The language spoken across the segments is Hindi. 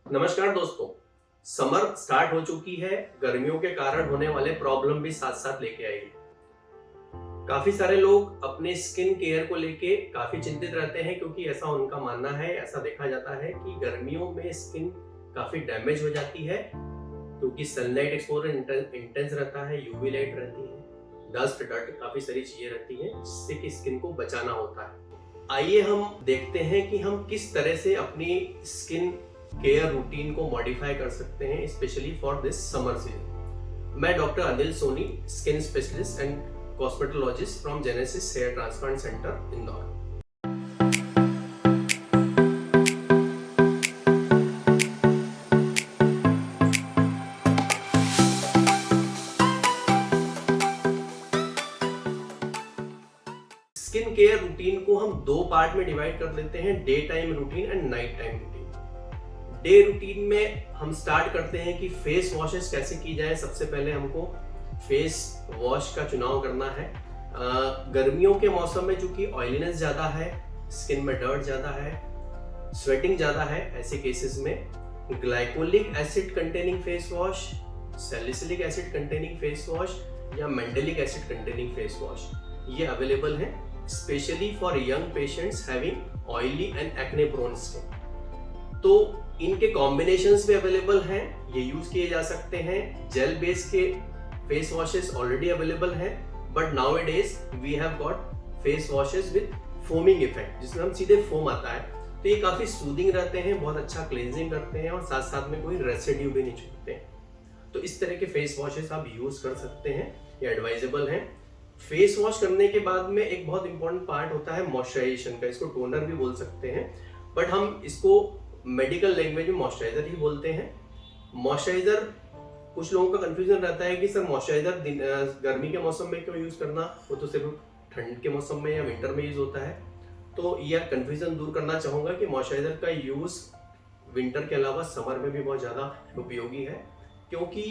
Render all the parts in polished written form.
नमस्कार दोस्तों। समर स्टार्ट हो चुकी है। गर्मियों के कारण होने वाले प्रॉब्लम भी साथ साथ लेके आई है। काफी सारे लोग अपने स्किन केयर को लेके काफी चिंतित रहते हैं, क्योंकि ऐसा उनका मानना है, ऐसा देखा जाता है कि गर्मियों में स्किन काफी डैमेज हो जाती है, क्योंकि सनलाइट एक्सपोजर इंटेंस रहता है, यूवी लाइट रहती है, डस्ट डर्ट काफी सारी चीजें रहती हैं जिससे कि स्किन को बचाना होता है। आइए हम देखते हैं कि हम किस तरह से अपनी स्किन केयर रूटीन को मॉडिफाई कर सकते हैं, specially for this summer season. मैं doctor Anil Soni, skin specialist and cosmetologist from Genesis hair transplant centre, Indore. Skin care routine को हम दो पार्ट में डिवाइड कर लेते हैं, day time routine and night time routine. Day routine में हम स्टार्ट करते हैं कि फेस वॉशेस कैसे की जाए। सबसे पहले हमको फेस वॉश का चुनाव करना है। गर्मियों के मौसम में चूंकि ऑयलीनेस ज़्यादा है, स्किन में डर्ट ज़्यादा है, स्वेटिंग ज़्यादा है, ऐसे केसेस में glycolic acid containing face wash, salicylic acid containing face wash या mandelic acid containing face wash ये अवेलेबल है, specially for young patients having oily and acne prone skin. तो इनके कॉम्बिनेशंस भी अवेलेबल हैं, ये यूज किए जा सकते हैं। जेल बेस के फेस वॉशेस ऑलरेडी अवेलेबल हैं, but nowadays we have got face washes with foaming effect, जिसमें हम सीधे फोम आता है। तो ये काफी सूदिंग रहते हैं, बहुत अच्छा क्लेंजिंग करते हैं और साथ साथ में कोई रेसिड्यू भी नहीं छोड़ते हैं। तो इस तरह के फेस वॉशेस आप यूज कर सकते हैं, ये एडवाइजेबल हैं। फेस वॉश करने के बाद में एक बहुत इंपॉर्टेंट पार्ट होता है मॉइस्चराइजेशन का, इसको टोनर भी बोल सकते हैं, बट हम इसको मेडिकल लैंग्वेज में मॉइस्चराइजर ही बोलते हैं। मॉइस्चराइजर, कुछ लोगों का कंफ्यूजन रहता है कि सर मॉइस्चराइजर गर्मी के मौसम में क्यों यूज करना, वो तो सिर्फ ठंड के मौसम में या विंटर में यूज होता है। तो यह कंफ्यूजन दूर करना चाहूंगा कि मॉइस्चराइजर का यूज विंटर के अलावा समर में भी बहुत ज्यादा उपयोगी है, क्योंकि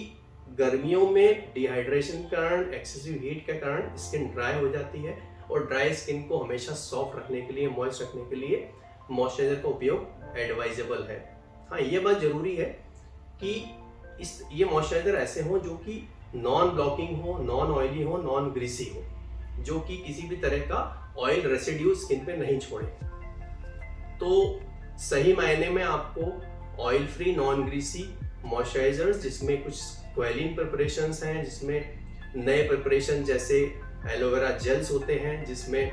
गर्मियों में डिहाइड्रेशन के कारण, एक्सेसिव हीट के कारण स्किन ड्राई हो जाती है, और ड्राई स्किन को हमेशा सॉफ्ट रखने के लिए, मॉइस्ट रखने के लिए मॉइस्चराइजर का उपयोग एडवाइजेबल है। हाँ, ये बात जरूरी है कि ये मॉइस्चराइजर ऐसे हो जो कि नॉन ब्लॉकिंग हो, नॉन ऑयली हो, नॉन ग्रीसी हो, जो कि किसी भी तरह का ऑयल रेसिड्यू स्किन पे नहीं छोड़े। तो सही मायने में आपको oil free, non greasy moisturisers, जिसमें कुछ क्वेलिन प्रिपरेशंस हैं, जिसमें नए प्रिपरेशन जैसे एलोवेरा जेल्स होते हैं, जिसमें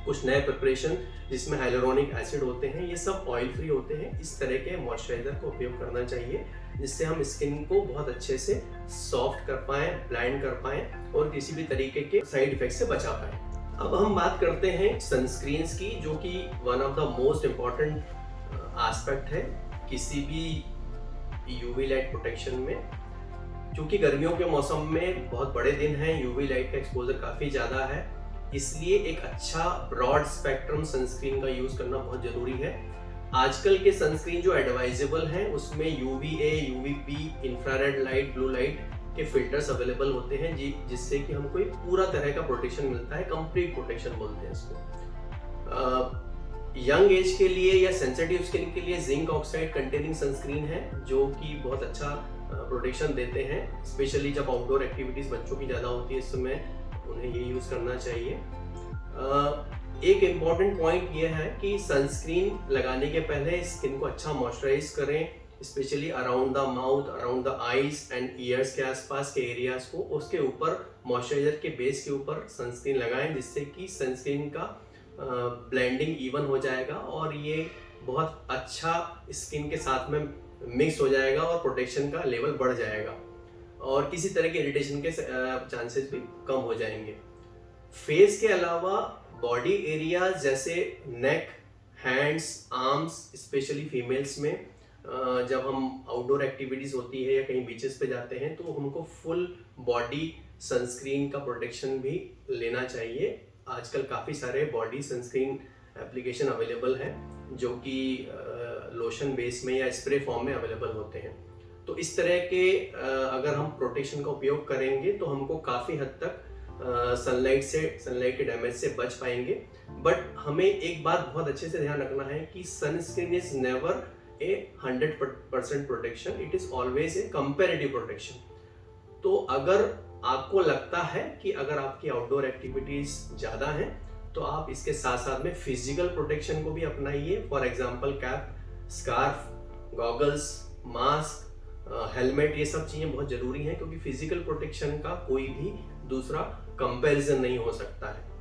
कुछ नए प्रिपरेशन जिसमें हाइलुरोनिक एसिड होते हैं, ये सब ऑयल फ्री होते हैं। इस तरह के मॉइस्चराइजर का उपयोग करना चाहिए, जिससे हम स्किन को बहुत अच्छे से सॉफ्ट कर पाएं, ब्लेंड कर पाएं और किसी भी तरीके के साइड इफेक्ट से बचा पाएं। अब हम बात करते हैं सनस्क्रीन्स की, जो कि one of the most important aspect है किसी भी यूवी लाइट प्रोटेक्शन में। क्योंकि गर्मियों के मौसम में बहुत बड़े दिन हैं, यूवी लाइट का एक्सपोजर काफ़ी ज़्यादा है, इसलिए एक अच्छा ब्रॉड स्पेक्ट्रम सनस्क्रीन का यूज़ करना बहुत ज़रूरी है। आजकल के सनस्क्रीन जो एडवाइजेबल हैं उसमें UVA, UVB, infrared light, blue light के फिल्टर्स अवेलेबल होते हैं, जिससे कि हमको एक पूरा तरह का प्रोटेक्शन मिलता है, कंप्लीट प्रोटेक्शन बोलते हैं इसको। यंग एज के लिए या सेंसिटिव स्किन के लिए जिंक ऑक्साइड कंटेनिंग सनस्क्रीन है, जो कि बहुत अच्छा प्रोटेक्शन देते हैं, स्पेशली जब आउटडोर एक्टिविटीज बच्चों की ज़्यादा होती है, इस समय उन्हें ये यूज़ करना चाहिए। एक इम्पॉर्टेंट पॉइंट ये है कि सनस्क्रीन लगाने के पहले स्किन को अच्छा मॉइस्चराइज करें, specially around the mouth, around the eyes and years के आसपास के एरियाज को, उसके ऊपर मॉइस्चराइजर के बेस के ऊपर सनस्क्रीन लगाएं, जिससे कि सनस्क्रीन का ब्लेंडिंग इवन हो जाएगा और ये बहुत अच्छा स्किन के साथ में मिक्स हो जाएगा और प्रोटेक्शन का लेवल बढ़ जाएगा और किसी तरह के इरिटेशन के चांसेस भी कम हो जाएंगे। फेस के अलावा बॉडी एरिया जैसे नेक, हैंड्स, आर्म्स, स्पेशली फीमेल्स में जब हम आउटडोर एक्टिविटीज होती है या कहीं बीचेस पे जाते हैं, तो हमको फुल बॉडी सनस्क्रीन का प्रोटेक्शन भी लेना चाहिए। आजकल काफ़ी सारे बॉडी सनस्क्रीन एप्लीकेशन अवेलेबल हैं, जो कि लोशन बेस में या स्प्रे फॉर्म में अवेलेबल होते हैं। तो इस तरह के अगर हम प्रोटेक्शन का उपयोग करेंगे तो हमको काफ़ी हद तक सनलाइट के डैमेज से बच पाएंगे। बट हमें एक बात बहुत अच्छे से ध्यान रखना है कि sunscreen is never a 100% protection, it is always a comparative protection. तो अगर आपको लगता है कि अगर आपकी आउटडोर एक्टिविटीज ज़्यादा हैं तो आप इसके साथ साथ में फिजिकल प्रोटेक्शन को भी अपनाइए। For example cap, scarf, goggles, mask, helmet, ये सब चीज़ें बहुत ज़रूरी हैं क्योंकि फिजिकल प्रोटेक्शन का कोई भी दूसरा कंपैरिजन नहीं हो सकता है।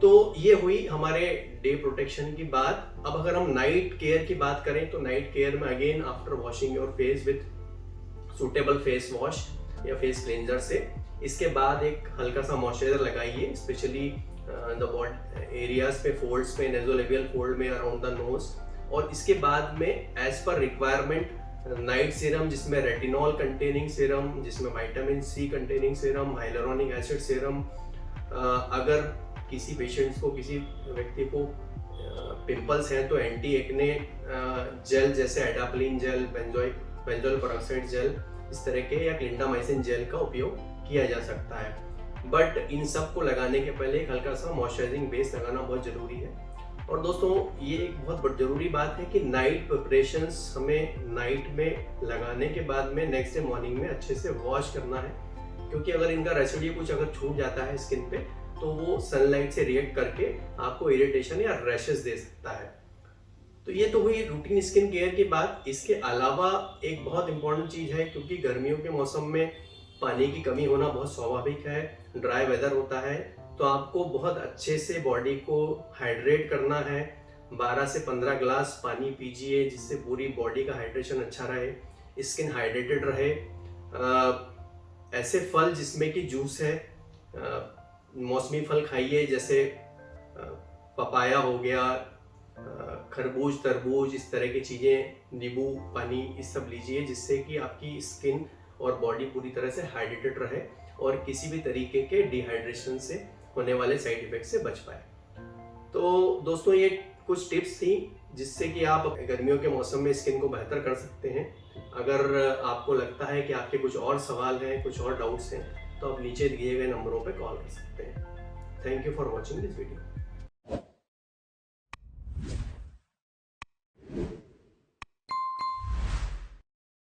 तो ये हुई हमारे डे प्रोटेक्शन की बात। अब अगर हम नाइट केयर की बात करें तो नाइट केयर में again after washing your face with suitable face wash या फेस क्लेंजर से, इसके बाद एक हल्का सा मॉइस्चराइजर लगाइए, स्पेशली द बॉडी एरियाज पे, फोल्ड्स पे, नेजोलेबियल फोल्ड में, अराउंड द नोज। और इसके बाद में एज पर रिक्वायरमेंट नाइट सीरम, जिसमें रेटिनॉल कंटेनिंग सीरम, जिसमें vitamin C containing serum, hyaluronic acid serum. अगर किसी पेशेंट्स को, किसी व्यक्ति को पिंपल्स हैं तो एंटी एक्ने जेल जैसे adapalene gel, benzoyl peroxide gel, इस तरह के, या क्लिंडामाइसिन जेल का उपयोग किया जा सकता है। बट इन सब को लगाने के पहले एक हल्का सा मॉइस्चराइजिंग बेस लगाना बहुत ज़रूरी है। और दोस्तों ये एक बहुत ज़रूरी बात है कि नाइट प्रिपरेशंस हमें नाइट में लगाने के बाद में नेक्स्ट डे मॉर्निंग में अच्छे से वॉश करना है, क्योंकि अगर इनका रेसिड्यू कुछ अगर छूट जाता है स्किन पे तो वो सनलाइट से रिएक्ट करके आपको इरिटेशन या रैशेस दे सकता है। तो ये तो हुई रूटीन स्किन केयर की बात। इसके अलावा एक बहुत इंपॉर्टेंट चीज़ है, क्योंकि गर्मियों के मौसम में पानी की कमी होना बहुत स्वाभाविक है, ड्राई वेदर होता है, तो आपको बहुत अच्छे से बॉडी को हाइड्रेट करना है। 12 से 15 ग्लास पानी पीजिए, जिससे पूरी बॉडी का हाइड्रेशन अच्छा रहे, स्किन हाइड्रेटेड रहे। ऐसे फल जिसमें कि जूस है, मौसमी फल खाइए, जैसे पपाया हो गया, खरबूज, तरबूज, इस तरह की चीज़ें, नींबू पानी, इस सब लीजिए, जिससे कि आपकी स्किन और बॉडी पूरी तरह से हाइड्रेटेड रहे और किसी भी तरीके के डिहाइड्रेशन से होने वाले साइड इफेक्ट से बच पाए। तो दोस्तों ये कुछ टिप्स थी जिससे कि आप गर्मियों के मौसम में स्किन को बेहतर कर सकते हैं। अगर आपको लगता है कि आपके कुछ और सवाल हैं, कुछ और डाउट्स हैं, तो आप नीचे दिए गए नंबरों पर कॉल कर सकते हैं। Thank you for watching this video.